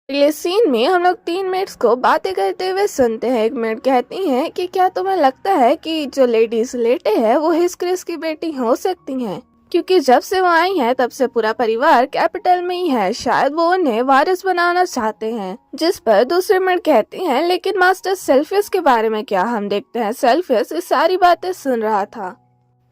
अगले सीन में हम लोग तीन मेट्स को बातें करते हुए सुनते हैं। एक मेट कहती हैं कि क्या तुम्हें लगता है कि जो लेडीज लेटे है वो हिस क्रिस की बेटी हो सकती हैं, क्योंकि जब से वो आई हैं तब से पूरा परिवार कैपिटल में ही है, शायद वो उन्हें वारिस बनाना चाहते हैं। जिस पर दूसरे मेट कहती हैं लेकिन मास्टर सेल्फियस के बारे में क्या। हम देखते हैं सेल्फियस ये सारी बातें सुन रहा था,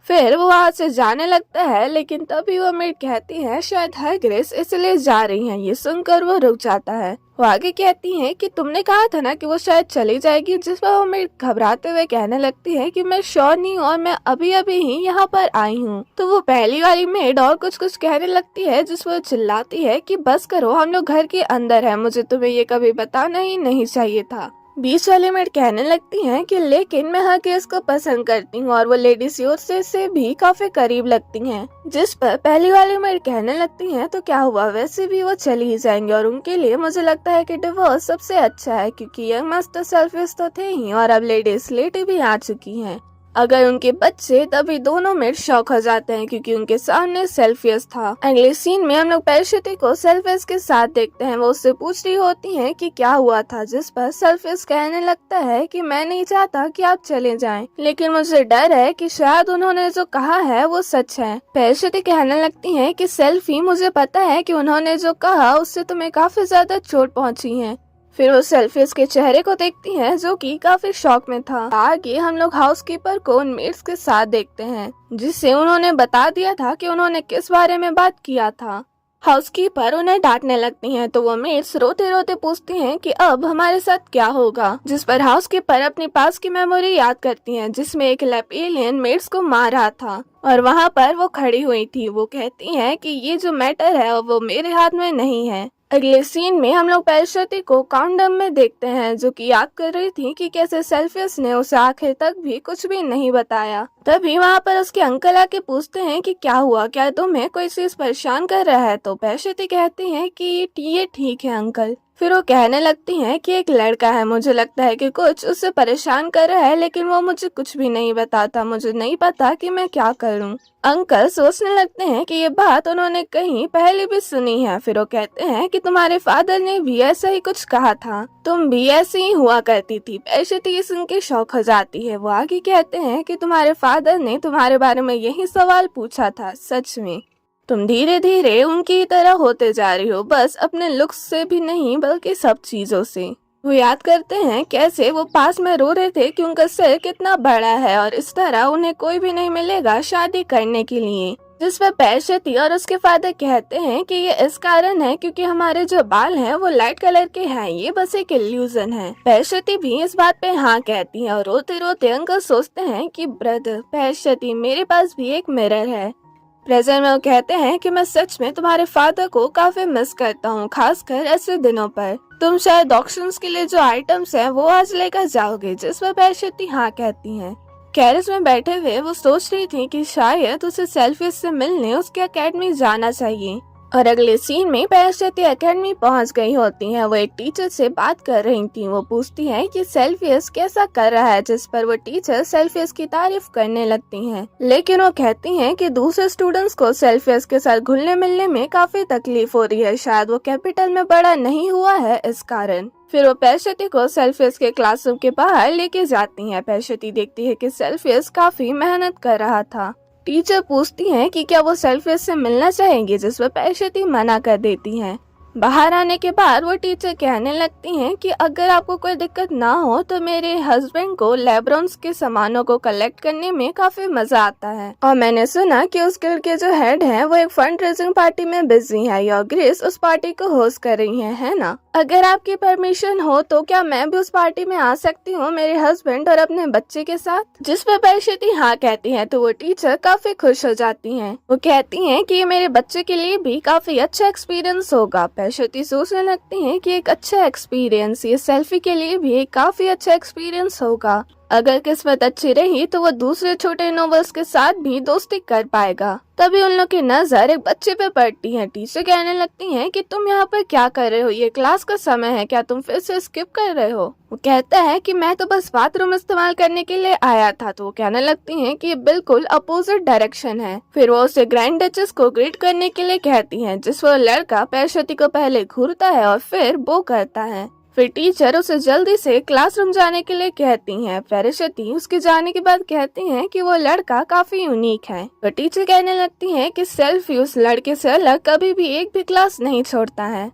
फिर वो वहाँ से जाने लगता है, लेकिन तभी वो मेड कहती है शायद हरग्रेस इसलिए जा रही हैं। ये सुनकर वो रुक जाता है। वो आगे कहती है कि तुमने कहा था ना कि वो शायद चली जाएगी, जिस पर वो मेड घबराते हुए कहने लगती है कि मैं श्योर नहीं हूँ और मैं अभी अभी ही यहाँ पर आई हूँ। तो वो पहली वाली मेड और कुछ कुछ कहने लगती है, जिस पर चिल्लाती है कि बस करो, हम लोग घर के अंदर है, मुझे तुम्हें ये कभी बताना ही नहीं चाहिए था। बीच वाली मेड कहने लगती हैं कि लेकिन मैं हरग्रेस को पसंद करती हूँ और वो लेडी स्यूट से भी काफी करीब लगती हैं। जिस पर पहली वाली मेड कहने लगती हैं तो क्या हुआ, वैसे भी वो चली ही जाएंगे और उनके लिए मुझे लगता है कि डिवोर्स सबसे अच्छा है, क्योंकि यंग मास्टर सेल्फियस तो थे ही और अब लेडी स्लेटी भी आ चुकी हैं। अगर उनके बच्चे, तभी दोनों मेड शॉक हो जाते हैं क्योंकि उनके सामने सेल्फियस था। अगले सीन में हम लोग पैराशूटी को सेल्फियस के साथ देखते हैं। वो उससे पूछ रही होती हैं कि क्या हुआ था, जिस पर सेल्फियस कहने लगता है कि मैं नहीं चाहता कि आप चले जाएं, लेकिन मुझे डर है कि शायद उन्होंने जो कहा है वो सच है। पैराशूटी कहने लगती है कि सेल्फी, मुझे पता है कि उन्होंने जो कहा उससे तुम्हें काफी ज्यादा चोट पहुँची है। फिर वो सेल्फियस के चेहरे को देखती हैं जो कि काफी शॉक में था। आगे हम लोग हाउसकीपर को उन मेड्स के साथ देखते हैं, जिससे उन्होंने बता दिया था कि उन्होंने किस बारे में बात किया था। हाउसकीपर उन्हें डांटने लगती हैं, तो वो मेड्स रोते रोते पूछती हैं कि अब हमारे साथ क्या होगा, जिस पर हाउसकीपर अपनी पास की मेमोरी याद करती हैं, जिसमें एक लैब एलियन मेड्स को मार रहा था और वहाँ पर वो खड़ी हुई थी। वो कहती हैं कि ये जो मैटर है वो मेरे हाथ में नहीं है। अगले सीन में हम लोग पैराशूटी को काउंटडाउन में देखते हैं, जो कि याद कर रही थी कि कैसे सेल्फियस ने उसे आखिर तक भी कुछ भी नहीं बताया। तभी वहाँ पर उसके अंकल आके पूछते हैं कि क्या हुआ, क्या तुम्हें कोई चीज परेशान कर रहा है। तो पैराशूटी कहती हैं कि ये ठीक है अंकल। फिर वो कहने लगती हैं कि एक लड़का है, मुझे लगता है कि कुछ उससे परेशान कर रहा है, लेकिन वो मुझे कुछ भी नहीं बताता, मुझे नहीं पता कि मैं क्या करूं। अंकल सोचने लगते हैं कि ये बात उन्होंने कहीं पहले भी सुनी है। फिर वो कहते हैं कि तुम्हारे फादर ने भी ऐसा ही कुछ कहा था, तुम भी ऐसी ही हुआ करती थी। पैराशूटी सुन के शौक हो जाती है। वो आगे कहते हैं कि तुम्हारे फादर ने तुम्हारे बारे में यही सवाल पूछा था, सच में तुम धीरे धीरे उनकी तरह होते जा रही हो, बस अपने लुक्स से भी नहीं बल्कि सब चीजों से। वो याद करते हैं कैसे वो पास में रो रहे थे कि उनका सिर कितना बड़ा है और इस तरह उन्हें कोई भी नहीं मिलेगा शादी करने के लिए। जिस पर पैराशूटी और उसके फादर कहते हैं कि ये इस कारण है क्योंकि हमारे जो बाल हैं वो लाइट कलर के हैं, ये बस एक इल्यूजन है। पैराशूटी भी इस बात पे हाँ कहती है और रोते रोते अंकल सोचते हैं कि ब्रदर पैराशूटी, मेरे पास भी एक मिरर है। प्रेजेंट में वो कहते हैं कि मैं सच में तुम्हारे फादर को काफी मिस करता हूँ, खासकर ऐसे दिनों पर। तुम शायद ऑक्शंस के लिए जो आइटम्स हैं वो आज लेकर जाओगे। जिस पर पैराशूटी हाँ कहती हैं। कैरिस में बैठे हुए वो सोच रही थी कि शायद उसे सेल्फियस से मिलने उसके एकेडमी जाना चाहिए। और अगले सीन में पैराशूटी एकेडमी पहुंच गई होती हैं। वो एक टीचर से बात कर रही थी। वो पूछती है कि सेल्फियस कैसा कर रहा है, जिस पर वो टीचर सेल्फियस की तारीफ करने लगती हैं। लेकिन वो कहती हैं कि दूसरे स्टूडेंट्स को सेल्फियस के साथ घुलने मिलने में काफी तकलीफ हो रही है, शायद वो कैपिटल में बड़ा नहीं हुआ है इस कारण। फिर वो पैराशूटी को सेल्फियस के क्लासरूम के बाहर लेके जाती हैं। पैराशूटी देखती है कि सेल्फियस काफी मेहनत कर रहा था। टीचर पूछती हैं कि क्या वो सेल्फियस से मिलना चाहेंगे, जिस पर पैराशूटी मना कर देती हैं। बाहर आने के बाद वो टीचर कहने लगती हैं कि अगर आपको कोई दिक्कत ना हो तो मेरे हस्बैंड को लेब्रॉन्स के सामानों को कलेक्ट करने में काफी मजा आता है और मैंने सुना कि उस गिल्ड के जो हेड हैं वो एक फंड रेजिंग पार्टी में बिजी है और ग्रेस उस पार्टी को होस्ट कर रही है ना। अगर आपकी परमिशन हो तो क्या मैं भी उस पार्टी में आ सकती हूँ मेरे हस्बैंड और अपने बच्चे के साथ। जिस पर पैराशूटी हाँ कहती है तो वो टीचर काफी खुश हो जाती हैं। वो कहती हैं कि ये मेरे बच्चे के लिए भी काफी अच्छा एक्सपीरियंस होगा। पैराशूटी सोचने लगती हैं कि एक अच्छा एक्सपीरियंस, ये सेल्फी के लिए भी एक काफी अच्छा एक्सपीरियंस होगा। अगर किस्मत अच्छी रही तो वो दूसरे छोटे नोबल्स के साथ भी दोस्ती कर पाएगा। तभी उन लोग की नजर एक बच्चे पे पड़ती है। टीचर कहने लगती हैं कि तुम यहाँ पर क्या कर रहे हो, ये क्लास का समय है, क्या तुम फिर से स्किप कर रहे हो। वो कहता है कि मैं तो बस बाथरूम इस्तेमाल करने के लिए आया था। तो वो कहने लगती हैं कि ये बिल्कुल अपोजिट डायरेक्शन है। फिर वो उसे ग्रैंड डचेस को ग्रीट करने के लिए कहती है, जिस पर लड़का पैरशती को पहले घूरता है और फिर बो करता है। फिर टीचर उसे जल्दी से क्लासरूम जाने के लिए कहती हैं। पैरशती उसके जाने के बाद कहती हैं कि वो लड़का काफी यूनिक है। तो टीचर कहने लगती हैं कि सेल्फी उस लड़के से अलग कभी भी एक भी क्लास नहीं छोड़ता है।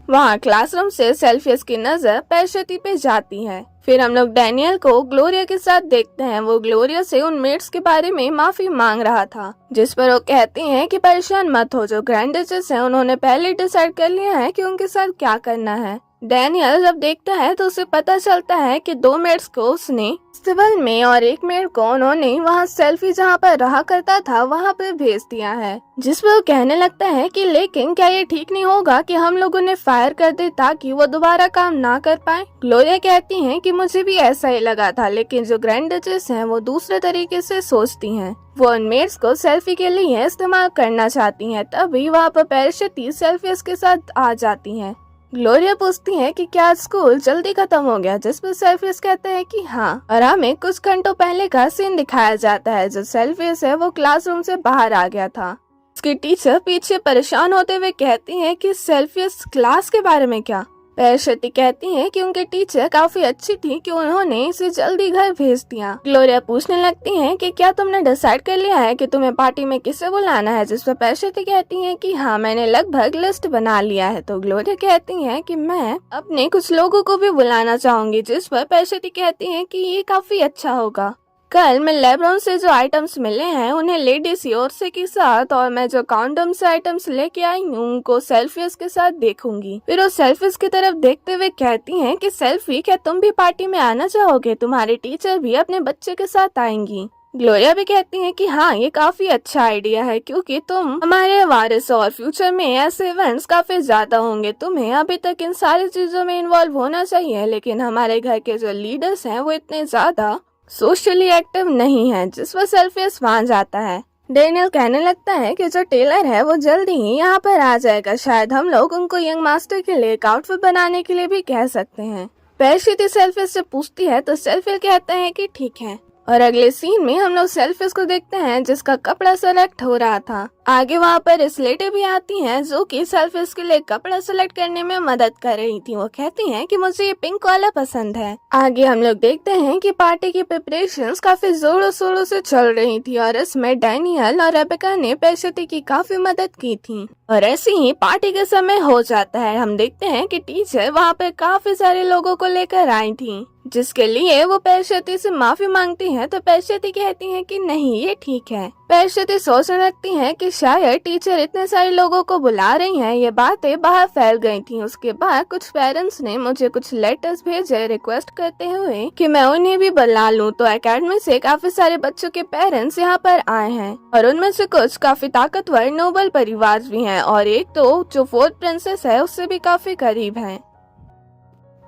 वहाँ क्लासरूम से सेल्फियस की नजर पैरशती पे जाती है। फिर हम लोग डैनियल को ग्लोरिया के साथ देखते हैं। वो ग्लोरिया से उन मेट्स के बारे में माफी मांग रहा था, जिस पर वो कहती हैं कि परेशान मत हो, जो ग्रैंड डचेस हैं उन्होंने पहले डिसाइड कर लिया है कि उनके साथ क्या करना है। डैनियल जब देखता है तो उसे पता चलता है कि 2 मेट्स को उसने सिविल में और 1 मेट को उन्होंने वहाँ सेल्फी जहाँ पर रहा करता था वहाँ पर भेज दिया है। जिस पर वो कहने लगता है कि लेकिन क्या ये ठीक नहीं होगा कि हम लोग उन्हें फायर कर दे ताकि वो दोबारा काम ना कर पाए। ग्लोरिया कहती है कि मुझे भी ऐसा ही लगा था, लेकिन जो ग्रैंड डचेस हैं वो दूसरे तरीके से सोचती हैं। वो उन मेट्स को सेल्फी के लिए इस्तेमाल करना चाहती हैं। तभी वहाँ पर पैरशती सेल्फियस के साथ आ जाती हैं। ग्लोरिया पूछती है कि क्या स्कूल जल्दी खत्म हो गया, जिस पर सेल्फियस कहते हैं कि हाँ, और हमें कुछ घंटों पहले का सीन दिखाया जाता है। जो सेल्फियस है वो क्लासरूम से बाहर आ गया था। उसकी टीचर पीछे परेशान होते हुए कहती हैं कि सेल्फियस क्लास के बारे में क्या। पैरशती कहती हैं कि उनके टीचर काफी अच्छी थी कि उन्होंने इसे जल्दी घर भेज दिया। ग्लोरिया पूछने लगती हैं कि क्या तुमने डिसाइड कर लिया है कि तुम्हें पार्टी में किसे बुलाना है, जिस पर पैरशती कहती हैं कि हाँ, मैंने लगभग लिस्ट बना लिया है। तो ग्लोरिया कहती हैं कि मैं अपने कुछ लोगों को भी बुलाना चाहूंगी, जिस पर पैरशती कहती हैं कि ये काफी अच्छा होगा। कल मैं लेब्रॉन से जो आइटम्स मिले हैं उन्हें लेडी सियोर्से के साथ और मैं जो कॉन्डम से आइटम्स लेके आई हूँ उनको सेल्फियस के साथ देखूंगी। फिर वो सेल्फियस की तरफ देखते हुए कहती हैं कि सेल्फी, क्या तुम भी पार्टी में आना चाहोगे? तुम्हारे टीचर भी अपने बच्चे के साथ आएंगी। ग्लोरिया भी कहती है कि हाँ, ये काफी अच्छा आइडिया है क्योंकि तुम हमारे वारिस और फ्यूचर में ऐसे इवेंट्स काफी ज्यादा होंगे। तुम्हें अभी तक इन सारी चीजों में इन्वॉल्व होना चाहिए, लेकिन हमारे घर के जो लीडर्स हैं वो इतने ज्यादा सोशली एक्टिव नहीं है। जिस पर सेल्फियस मान जाता है। डैनियल कहने लगता है कि जो टेलर है वो जल्दी ही यहाँ पर आ जाएगा, शायद हम लोग उनको यंग मास्टर के लिए एक आउटफिट बनाने के लिए भी कह सकते हैं। पैरशती सेल्फियस से पूछती है तो सेल्फियस कहते हैं कि ठीक है। और अगले सीन में हम लोग सेल्फियस को देखते हैं जिसका कपड़ा सेलेक्ट हो रहा था। आगे वहाँ पर स्लेटें भी आती हैं जो कि सेल्फियस के लिए कपड़ा सेलेक्ट करने में मदद कर रही थी। वो कहती हैं कि मुझे ये पिंक वाला पसंद है। आगे हम लोग देखते हैं कि पार्टी की प्रिपरेशंस काफी जोरों शोरों से चल रही थी और इसमें डैनियल और रेबेका ने पैरशती की काफी मदद की थी। और ऐसे ही पार्टी का समय हो जाता है। हम देखते हैं कि टीचर वहाँ पर काफी सारे लोगों को लेकर आई थी, जिसके लिए वो पैरशती से माफी मांगती हैं। तो पैरशती कहती हैं कि नहीं, ये ठीक है। पैरशती सोचने लगती हैं कि शायद टीचर इतने सारे लोगों को बुला रही हैं, ये बातें बाहर फैल गई थी। उसके बाद कुछ पेरेंट्स ने मुझे कुछ लेटर्स भेजे रिक्वेस्ट करते हुए कि मैं उन्हें भी बुला लूं। तो एकेडमी से काफी सारे बच्चों के पेरेंट्स यहाँ पर आए हैं और उनमें से कुछ काफी ताकतवर नोबल परिवार भी हैं और एक तो जो 4th प्रिंसेस है उससे भी काफी करीब है,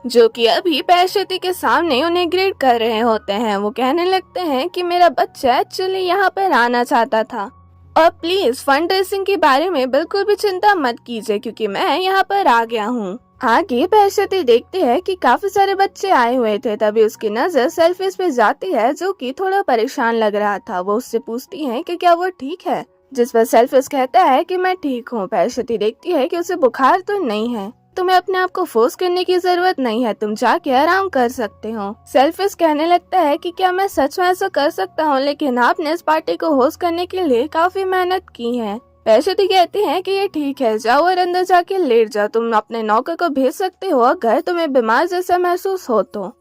जो कि अभी पैरशती के सामने उन्हें ग्रेड कर रहे होते हैं। वो कहने लगते हैं कि मेरा बच्चा एक्चुअली यहाँ पर आना चाहता था और प्लीज फंड रेसिंग के बारे में बिल्कुल भी चिंता मत कीजिए क्योंकि मैं यहाँ पर आ गया हूँ। आगे पैरशती देखते हैं कि काफी सारे बच्चे आए हुए थे। तभी उसकी नजर सेल्फियस पे जाती है जो कि थोड़ा परेशान लग रहा था। वो उससे पूछती है कि क्या वो ठीक है, जिस पर सेल्फियस कहता है कि मैं ठीक हूँ। पैरशती देखती है कि उसे बुखार तो नहीं है, तुम्हें अपने आप को फोर्स करने की जरूरत नहीं है, तुम जाके आराम कर सकते हो। सेल्फियस कहने लगता है कि क्या मैं सच में ऐसा कर सकता हूँ, लेकिन आपने इस पार्टी को होस्ट करने के लिए काफी मेहनत की है। पैरशती कहती है कि ये ठीक है, जाओ और अंदर जाके लेट जाओ, तुम अपने नौकर को भेज सकते हो अगर तुम्हें बीमार जैसा महसूस हो तो।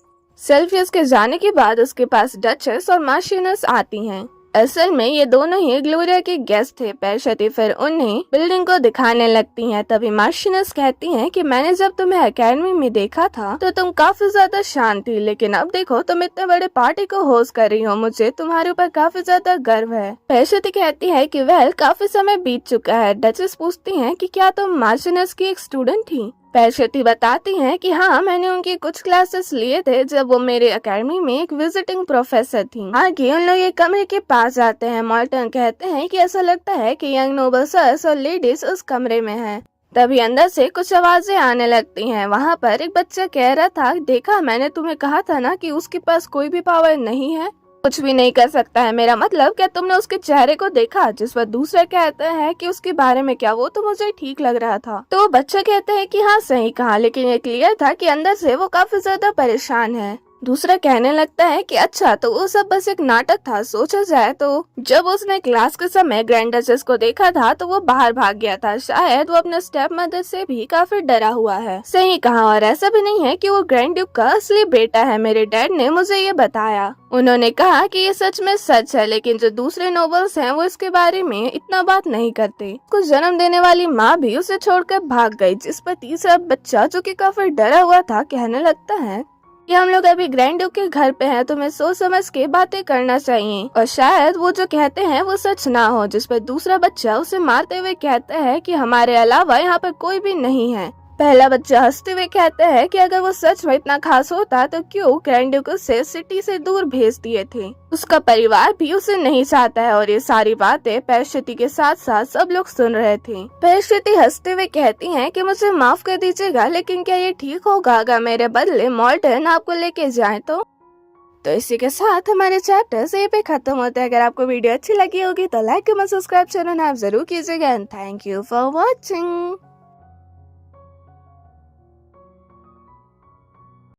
सेल्फियस के जाने के बाद उसके पास डचेस और मार्शियस आती हैं। असल में ये दोनों ही ग्लोरिया के गेस्ट थे। पैरशती फिर उन्हें बिल्डिंग को दिखाने लगती हैं। तभी मार्शियस कहती हैं कि मैंने जब तुम्हें एकेडमी में देखा था तो तुम काफी ज्यादा शांत थी, लेकिन अब देखो तुम इतने बड़े पार्टी को होस्ट कर रही हो, मुझे तुम्हारे ऊपर काफी ज्यादा गर्व है। पैरशती कहती है कि वेल काफी समय बीत चुका है। डचेस पूछती हैं कि क्या तुम मार्शियस की एक स्टूडेंट थी। पैशती बताती हैं कि हाँ, मैंने उनकी कुछ क्लासेस लिए थे जब वो मेरे एकेडमी में एक विजिटिंग प्रोफेसर थी। आगे उन लोग एक कमरे के पास जाते हैं। मॉर्टन कहते हैं कि ऐसा लगता है कि यंग नोबल सर्स और लेडीज उस कमरे में हैं। तभी अंदर से कुछ आवाजें आने लगती हैं। वहाँ पर एक बच्चा कह रहा था, देखा, मैंने तुम्हें कहा था ना कि उसके पास कोई भी पावर नहीं है, कुछ भी नहीं कर सकता है। मेरा मतलब, क्या तुमने उसके चेहरे को देखा? जिस पर दूसरा कहता है कि उसके बारे में क्या, वो तो मुझे ठीक लग रहा था। तो बच्चा कहता है कि हाँ, सही कहा, लेकिन ये क्लियर था कि अंदर से वो काफी ज्यादा परेशान है। दूसरा कहने लगता है कि अच्छा, तो वो सब बस एक नाटक था। सोचा जाए तो जब उसने क्लास के समय ग्रैंड डचेस को देखा था तो वो बाहर भाग गया था। शायद वो अपने स्टेप मदर से भी काफी डरा हुआ है। सही कहा, और ऐसा भी नहीं है कि वो ग्रैंड ड्यूक का असली बेटा है। मेरे डैड ने मुझे ये बताया। उन्होंने कहा कि ये सच में सच है, लेकिन जो दूसरे नोबल्स हैं वो इसके बारे में इतना बात नहीं करते। उसको जन्म देने वाली माँ भी उसे छोड़कर भाग गई, जिस पर तीसरा बच्चा, जो कि काफी डरा हुआ था, कहने लगता है कि हम लोग अभी ग्रैंड ड्यूक के घर पे हैं, तुम्हें सोच समझ के बातें करना चाहिए, और शायद वो जो कहते हैं वो सच ना हो। जिस पर दूसरा बच्चा उसे मारते हुए कहता है कि हमारे अलावा यहाँ पर कोई भी नहीं है। पहला बच्चा हंसते हुए कहता है कि अगर वो सच में इतना खास होता तो क्यों ग्रैंड ड्यूक उसे सिटी से दूर भेज दिए थे। उसका परिवार भी उसे नहीं चाहता है। और ये सारी बातें पैशती के साथ साथ सब लोग सुन रहे थे। पैशती हंसते हुए कहती हैं कि मुझे माफ कर दीजिएगा, लेकिन क्या ये ठीक होगा अगर मेरे बदले मॉर्टन आपको लेके जाए तो इसी के साथ हमारे चैप्टर्स यहीं पे खत्म होते हैं। अगर आपको वीडियो अच्छी लगी होगी तो लाइक कमेंट सब्सक्राइब चैनल आप जरूर कीजिएगा। And thank you for watching.